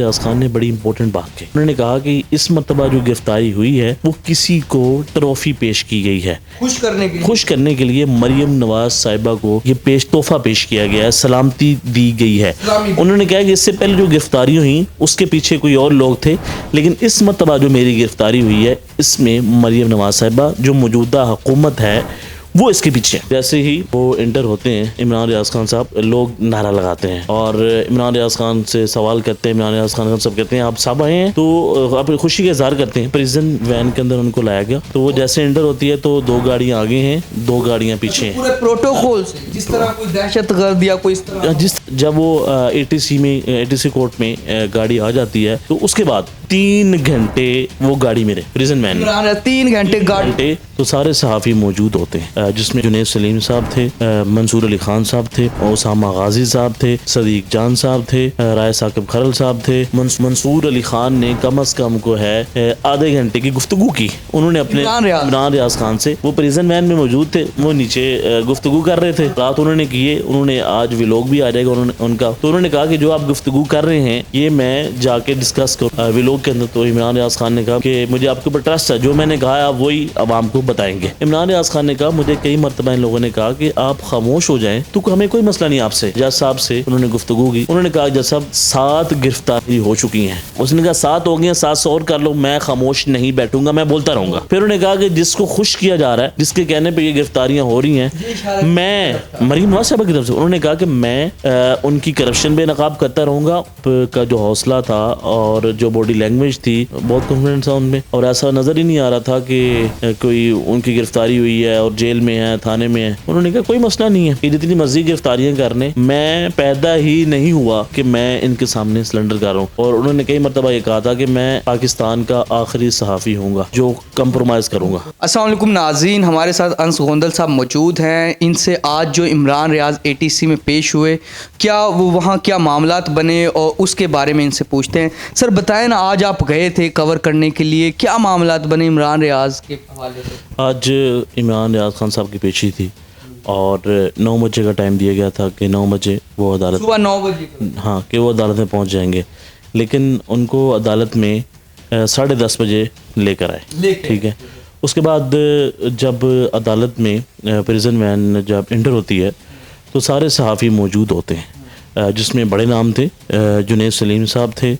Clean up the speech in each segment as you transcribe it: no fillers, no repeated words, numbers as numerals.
ریاض خان نے بڑی امپورٹنٹ بات کی. انہوں نے کہا کہ اس مرتبہ جو گرفتاری ہوئی ہے وہ کسی کو ٹرافی پیش کی گئی ہے, خوش کرنے کے لیے مریم نواز صاحبہ کو یہ تحفہ پیش کیا گیا ہے, سلامتی دی گئی ہے. انہوں نے کہا کہ اس سے پہلے جو گرفتاری ہوئی اس کے پیچھے کوئی اور لوگ تھے, لیکن اس مرتبہ جو میری گرفتاری ہوئی ہے اس میں مریم نواز صاحبہ جو موجودہ حکومت ہے وہ اس کے پیچھے. جیسے ہی وہ انٹر ہوتے ہیں عمران ریاض خان صاحب, لوگ نعرہ لگاتے ہیں اور عمران ریاض خان سے سوال کرتے ہیں. عمران ریاض خان سب کہتے ہیں آپ صاحب آئے ہیں, تو اپنی خوشی کا اظہار کرتے ہیں. پریزن وین کے اندر ان کو لایا گیا, تو وہ جیسے انٹر ہوتی ہے تو 2 گاڑیاں آگے ہیں, 2 گاڑیاں پیچھے ہیں. پورے پروٹوکول سے جس طرح کوئی دہشت گرد یا کوئی اس طرح جب وہ ATC کورٹ میں گاڑی آ جاتی ہے تو اس کے بعد 3 گھنٹے وہ گاڑی میں رہے پریزن وین میں, 3 گھنٹے گاڑی. تو سارے صحافی موجود ہوتے ہیں جس میں جنید سلیم صاحب تھے, منصور علی خان صاحب تھے, اسامہ غازی صاحب تھے, صدیق جان صاحب تھے, رائے ثاقب کھرل صاحب تھے. منصور علی خان نے کم از کم کو ہے آدھے گھنٹے کی گفتگو کی. انہوں نے اپنے عمران ریاض خان سے, وہ پریزن وین میں موجود تھے, وہ نیچے گفتگو کر رہے تھے. رات انہوں نے کیے, انہوں نے آج ویلوگ بھی آ جائے گا ان کا, تو انہوں نے کہا کہ جو آپ گفتگو کر رہے ہیں یہ میں جا کے ڈسکس کروں ویلوگ کے اندر. تو عمران ریاض خان نے کہا کہ مجھے آپ کے اوپر ٹرسٹ ہے, جو میں نے کہا آپ وہی عوام کو بتائیں گے. عمران ریاض خان نے کہا مجھے کئی مرتبہ ان لوگوں نے کہا کہ آپ خاموش ہو جائیں, تو ہمیں کوئی مسئلہ نہیں آپ سے. جج صاحب سے انہوں نے گفتگو کی, انہوں نے کہا جج صاحب 7 گرفتاری ہو چکی ہیں. اس نے کہا 7 ہو گئی ہیں, 7 اور کر لو, میں خاموش نہیں بیٹھوں گا, میں بولتا رہوں گا. پھر انہوں نے کہا کہ جس کو خوش کیا جا رہا ہے, جس کے کہنے پہ یہ گرفتاریاں ہو رہی ہیں, میں مریم نواز صاحبہ کی طرف سے, انہوں نے کہا کہ میں ان کی کرپشن بے نقاب کرتا رہوں گا. کا جو حوصلہ تھا اور جو باڈی لینگویج تھی بہت کانفیڈنس تھا ان میں, اور ایسا نظر ہی نہیں آ رہا تھا کہ کوئی ان کی گرفتاری ہوئی ہے اور جیل میں ہے, تھانے میں ہے. انہوں نے کہا کوئی مسئلہ نہیں ہے, یہ جتنی مرضی گرفتاریاں کرنے, میں پیدا ہی نہیں ہوا کہ میں ان کے سامنے سلنڈر کر رہا ہوں. اور انہوں نے کئی مرتبہ یہ کہا تھا کہ میں پاکستان کا آخری صحافی ہوں گا جو کمپرومائز کروں گا. السلام علیکم ناظرین, ہمارے ساتھ انس گوندل صاحب موجود ہیں. ان سے آج جو عمران ریاض ATC میں پیش ہوئے, کیا وہ وہاں کیا معاملات بنے اور اس کے بارے میں ان سے پوچھتے ہیں. سر بتائیں نا, آج آپ گئے تھے کور کرنے کے لیے, کیا معاملات بنے عمران ریاض کے حوالے سے؟ آج عمران ریاض خان صاحب کی پیشی تھی اور 9 بجے کا ٹائم دیا گیا تھا کہ 9 بجے وہ عدالت, صبح 9 بجے, ہاں کہ وہ عدالت میں پہنچ جائیں گے. لیکن ان کو عدالت میں 10:30 بجے لے کر آئے. ٹھیک ہے. اس کے بعد جب عدالت میں پریزن وین جب انٹر ہوتی ہے تو سارے صحافی موجود ہوتے ہیں جس میں بڑے نام تھے, جنید سلیم صاحب تھے,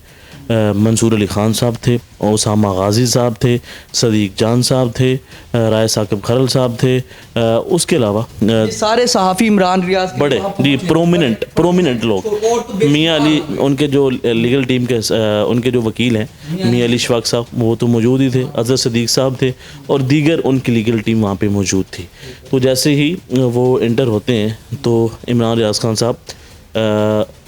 منصور علی خان صاحب تھے, اسامہ غازی صاحب تھے, صدیق جان صاحب تھے, رائے ثاقب کھرل صاحب تھے. اس کے علاوہ سارے صحافی عمران ریاض کے بڑے جی پرومیننٹ لوگ, میاں علی ان کے جو لیگل ٹیم کے ان کے جو وکیل ہیں, میاں علی اشفاق صاحب وہ تو موجود ہی تھے, اظہر صدیق صاحب تھے, اور دیگر ان کی لیگل ٹیم وہاں پہ موجود تھی. تو جیسے ہی وہ انٹر ہوتے ہیں تو عمران ریاض خان صاحب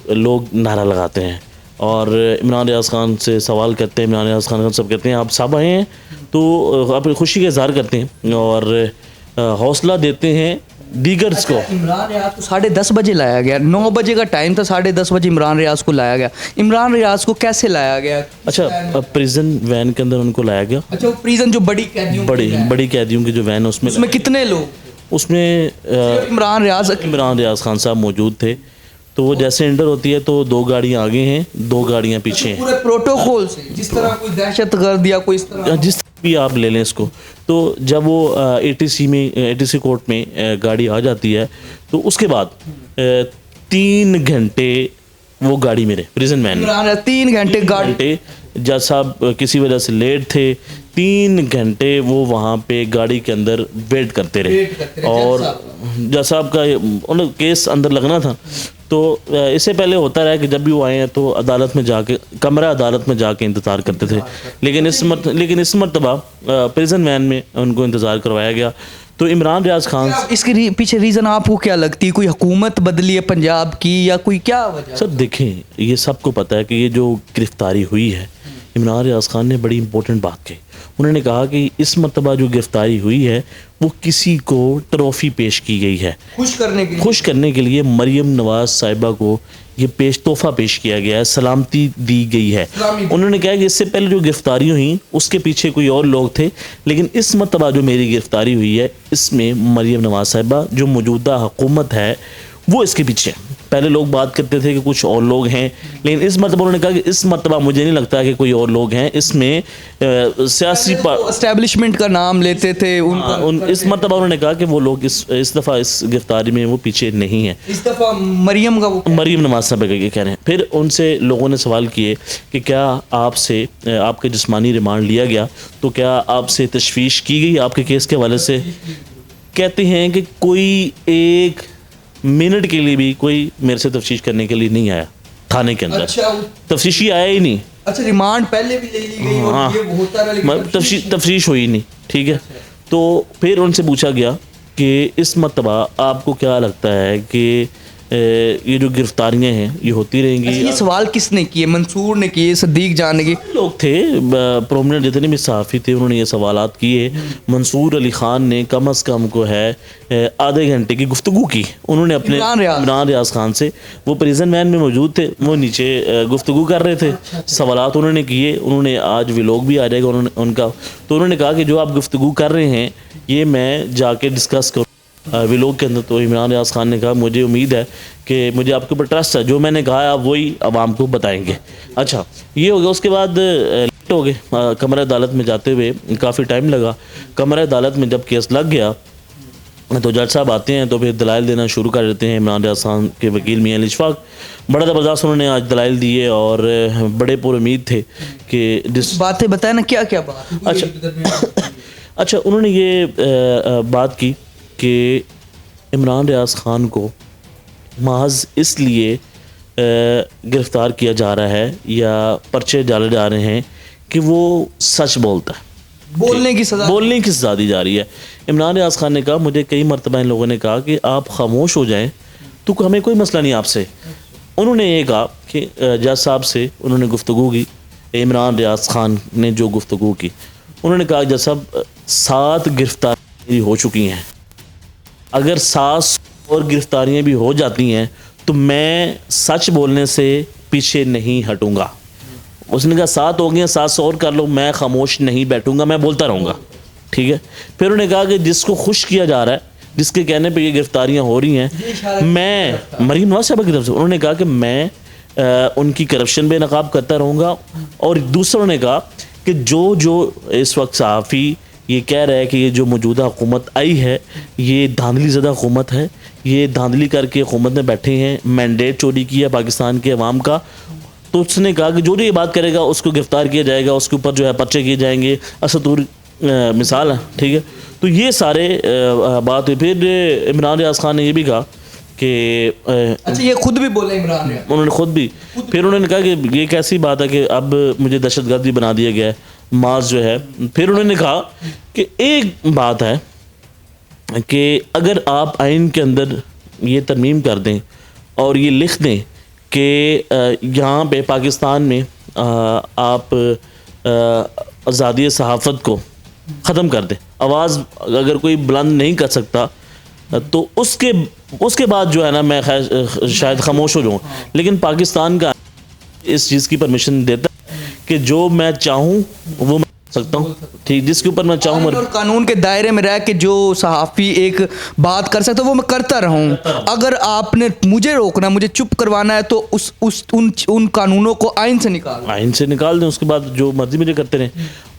لوگ نعرہ لگاتے ہیں اور عمران ریاض خان سے سوال کرتے ہیں. عمران ریاض خان سب کہتے ہیں آپ صاحب آئے ہیں, تو اپنی خوشی کا اظہار کرتے ہیں اور حوصلہ دیتے ہیں دیگرز کو. عمران ریاض کو 10:30 بجے لایا گیا, 9 بجے کا ٹائم تھا, 10:30 بجے عمران ریاض کو لایا گیا. عمران ریاض کو کیسے لایا گیا؟ اچھا, پریزن وین کے اندر ان کو لایا گیا. اچھا, وہ پریزن جو بڑی قیدیوں کی جو وین ہے اس میں کتنے لوگ؟ اس میں عمران ریاض خان صاحب موجود تھے. تو وہ جیسے انٹر ہوتی ہے تو 2 گاڑیاں آگے ہیں, 2 گاڑیاں پیچھے ہیں. پورے پروٹوکول سے جس طرح کوئی دہشت گرد یا کوئی اس طرح, جس بھی آپ لے لیں اس کو. تو جب وہ ATC کورٹ میں گاڑی آ جاتی ہے تو اس کے بعد 3 گھنٹے وہ گاڑی میں رہے پریزن وین میں. 3 گھنٹے گاڑی. جج صاحب کسی وجہ سے لیٹ تھے, 3 گھنٹے وہ وہاں پہ گاڑی کے اندر ویٹ کرتے رہے. اور جج صاحب کا کیس اندر لگنا تھا, تو اس سے پہلے ہوتا رہا کہ جب بھی وہ آئے ہیں تو عدالت میں جا کے کمرہ عدالت میں جا کے انتظار کرتے تھے. لیکن اس مرتبہ پریزن وین میں ان کو انتظار کروایا گیا. تو عمران ریاض خان, اس کے پیچھے ریزن آپ کو کیا لگتی ہے؟ کوئی حکومت بدلی ہے پنجاب کی یا کوئی کیا وجہ؟ سر دیکھیں, یہ سب کو پتہ ہے کہ یہ جو گرفتاری ہوئی ہے, عمران ریاض خان نے بڑی امپورٹنٹ بات کی. انہوں نے کہا کہ اس مرتبہ جو گرفتاری ہوئی ہے وہ کسی کو ٹرافی پیش کی گئی ہے, خوش کرنے کے لیے مریم نواز صاحبہ کو یہ تحفہ پیش کیا گیا ہے, سلامتی دی گئی ہے. انہوں نے کہا کہ اس سے پہلے جو گرفتاری ہوئی اس کے پیچھے کوئی اور لوگ تھے, لیکن اس مرتبہ جو میری گرفتاری ہوئی ہے اس میں مریم نواز صاحبہ جو موجودہ حکومت ہے وہ اس کے پیچھے. پہلے لوگ بات کرتے تھے کہ کچھ اور لوگ ہیں، لیکن اس مرتبہ انہوں نے کہا کہ اس مرتبہ مجھے نہیں لگتا کہ کوئی اور لوگ ہیں اس میں سیاسی اسٹیبلشمنٹ کا نام لیتے تھے اس مرتبہ انہوں نے کہا کہ وہ لوگ اس دفعہ اس گرفتاری میں وہ پیچھے نہیں ہیں. اس دفعہ مریم کا مریم نواز صاحب کا یہ کہہ رہے ہیں. پھر ان سے لوگوں نے سوال کیے کہ کیا آپ سے آپ کا جسمانی ریمانڈ لیا گیا تو کیا آپ سے تشویش کی گئی آپ کے کیس کے حوالے سے؟ کہتے ہیں کہ کوئی ایک منٹ کے لیے بھی کوئی میرے سے تفتیش کرنے کے لیے نہیں آیا تھانے کے اندر. تفتیشی آیا ہی نہیں. اچھا ریمانڈ پہلے بھی لے لی گئی اور یہ ہوتا رہا لیکن تفتیش ہوئی نہیں. ٹھیک ہے. تو پھر ان سے پوچھا گیا کہ اس مرتبہ آپ کو کیا لگتا ہے کہ یہ جو گرفتاریاں ہیں یہ ہوتی رہیں گی؟ یہ سوال کس نے کیے؟ منصور نے کیے، صدیق جان نے کیے؟ لوگ تھے پرومننٹ جتنے بھی صحافی تھے انہوں نے یہ سوالات کیے. منصور علی خان نے کم از کم کو ہے آدھے گھنٹے کی گفتگو کی. انہوں نے اپنے عمران ریاض خان سے، وہ پریزن وین میں موجود تھے، وہ نیچے گفتگو کر رہے تھے، سوالات انہوں نے کیے. انہوں نے آج ویلوگ بھی آ جائے گا ان کا، تو انہوں نے کہا کہ جو آپ گفتگو کر رہے ہیں یہ میں جا کے ڈسکس کروں ویلوگ کے اندر. تو عمران ریاض خان نے کہا مجھے امید ہے کہ مجھے آپ کے اوپر ٹرسٹ ہے، جو میں نے کہا ہے آپ وہی عوام کو بتائیں گے. اچھا یہ ہو گیا. اس کے بعد لیٹ ہو گئے کمرہ عدالت میں جاتے ہوئے، کافی ٹائم لگا. کمرہ عدالت میں جب کیس لگ گیا تو جج صاحب آتے ہیں تو پھر دلائل دینا شروع کر دیتے ہیں. عمران ریاض خان کے وکیل میاں علی اشفاق بڑا زبردست انہوں نے آج دلائل دیے اور بڑے پر امید تھے کہ جس باتیں بتائیں نا کیا کیا بات. اچھا انہوں نے یہ بات کی کہ عمران ریاض خان کو محض اس لیے گرفتار کیا جا رہا ہے یا پرچے ڈالے جا رہے ہیں کہ وہ سچ بولتا ہے، بولنے کی سزا دی جا رہی ہے. عمران ریاض خان نے کہا مجھے کئی مرتبہ ان لوگوں نے کہا کہ آپ خاموش ہو جائیں تو ہمیں کوئی مسئلہ نہیں آپ سے. انہوں نے یہ کہا کہ جج صاحب سے انہوں نے گفتگو کی، عمران ریاض خان نے جو گفتگو کی انہوں نے کہا جج صاحب 7 گرفتاریاں ہو چکی ہیں، اگر 7 اور گرفتاریاں بھی ہو جاتی ہیں تو میں سچ بولنے سے پیچھے نہیں ہٹوں گا. اس نے کہا 7 ہو گئے 700 اور کر لو، میں خاموش نہیں بیٹھوں گا، میں بولتا رہوں گا. ٹھیک ہے. پھر انہوں نے کہا کہ جس کو خوش کیا جا رہا ہے، جس کے کہنے پہ یہ گرفتاریاں ہو رہی ہیں، میں مریم نواز صاحبہ کی طرف سے انہوں نے کہا کہ میں ان کی کرپشن بے نقاب کرتا رہوں گا. اور دوسروں نے کہا کہ جو اس وقت صحافی یہ کہہ رہا ہے کہ یہ جو موجودہ حکومت آئی ہے یہ دھاندلی زدہ حکومت ہے، یہ دھاندلی کر کے حکومت میں بیٹھے ہیں، مینڈیٹ چوری کیا پاکستان کے عوام کا. تو اس نے کہا کہ جو یہ بات کرے گا اس کو گرفتار کیا جائے گا، اس کے اوپر جو ہے پرچے کیے جائیں گے. اسطور مثال ہے. ٹھیک ہے. تو یہ سارے بات ہوئی. پھر عمران ریاض خان نے یہ بھی کہا کہ اچھا یہ خود بھی بولے عمران ریاض، انہوں نے خود بھی. پھر انہوں نے کہا کہ یہ کیسی بات ہے کہ اب مجھے دہشت گرد بھی بنا دیا گیا ہے، ماز جو ہے. پھر انہوں نے کہا کہ ایک بات ہے کہ اگر آپ آئین کے اندر یہ ترمیم کر دیں اور یہ لکھ دیں کہ یہاں پہ پاکستان میں آپ آزادی صحافت کو ختم کر دیں، آواز اگر کوئی بلند نہیں کر سکتا تو اس کے بعد جو ہے نا میں شاید خاموش ہو جاؤں. لیکن پاکستان کا اس چیز کی پرمیشن دیتا ہے کہ جو میں چاہوں وہ میں سکتا ہوں. ٹھیک. جس کے اوپر میں چاہوں اور قانون کے دائرے میں رہ کے جو صحافی ایک بات کر سکتا ہے وہ میں کرتا رہوں. اگر آپ نے مجھے روکنا، مجھے چپ کروانا ہے تو ان قانونوں کو آئین سے نکال دیں. اس کے بعد جو مرضی مجھے کرتے رہیں.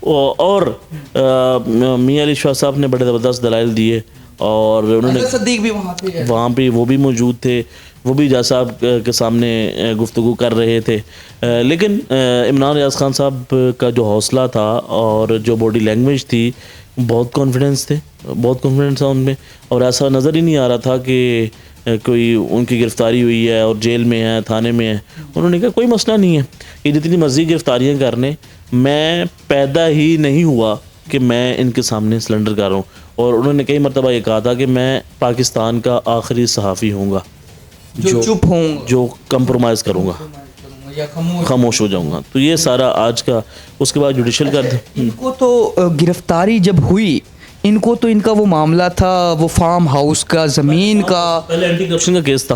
اور میاں علی شاہ صاحب نے بڑے زبردست دلائل دیے اور انہوں نے صدیق بھی وہاں پہ وہ بھی موجود تھے، وہ بھی جج صاحب کے سامنے گفتگو کر رہے تھے. لیکن عمران ریاض خان صاحب کا جو حوصلہ تھا اور جو باڈی لینگویج تھی بہت کانفیڈنس تھا ان میں، اور ایسا نظر ہی نہیں آ رہا تھا کہ کوئی ان کی گرفتاری ہوئی ہے اور جیل میں ہے، تھانے میں ہے. انہوں نے کہا کوئی مسئلہ نہیں ہے، یہ جتنی مرضی گرفتاریاں کرنے، میں پیدا ہی نہیں ہوا کہ میں ان کے سامنے سلنڈر کر رہا ہوں. اور انہوں نے کئی مرتبہ یہ کہا تھا کہ میں پاکستان کا آخری صحافی ہوں گا جو چپ ہوں، جو کمپرومائز کروں گا، خاموش ہو جاؤں گا. تو یہ سارا آج کا. اس کے بعد جوڈیشل کر دیں. ان کو تو گرفتاری جب ہوئی ان کو تو ان کا وہ معاملہ تھا وہ فارم ہاؤس کا، زمین کا، پہلے اینٹی کرپشن کا کیس تھا.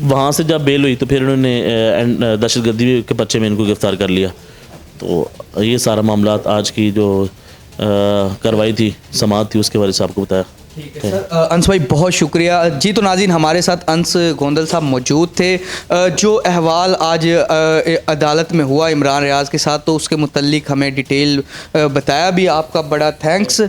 وہاں سے جب بیل ہوئی تو پھر انہوں نے دہشت گردی کے پرچے میں ان کو گرفتار کر لیا. تو یہ سارا معاملات آج کی جو کارروائی تھی، سماعت تھی، اس کے بارے سے آپ کو بتایا. ٹھیک ہے سر، انس بھائی بہت شکریہ جی۔ تو ناظرین ہمارے ساتھ انس گوندل صاحب موجود تھے، جو احوال آج عدالت میں ہوا عمران ریاض کے ساتھ تو اس کے متعلق ہمیں ڈیٹیل بتایا بھی، آپ کا بڑا تھینکس۔